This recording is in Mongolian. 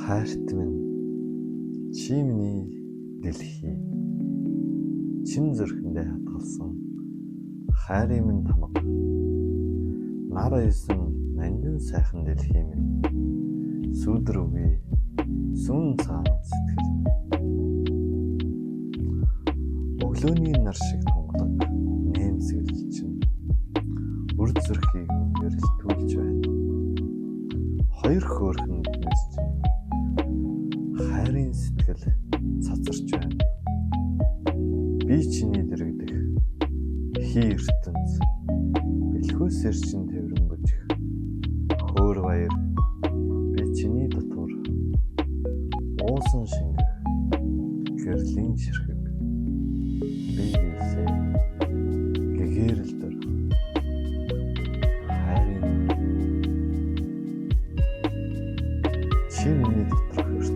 Хайрт минь чи миний дэлхий чин зүрхэндээ хатгалсан хайрын минь тамга нар аясан нандин сайхан дэлхий минь сүйдэр үгүй сүн цаан сэтгэл өглөөний нар шиг тунгадаг нээмсэглэл чинь үрд зүрхийг өрөлтүүлж байна. Хоёр хөөрхөн нүднээс чинь хайрын сэтгэл цацарч байна. Би чиний дэрэгдэх хий ертөнц бэлхүүсээр чинь тэврэн бүжих хөөр баяр би чиний дотор уусан шингэх гэрлийн ширхэг би бисээ гэгэрэл дөр хайрын чи миний доторх ертөнц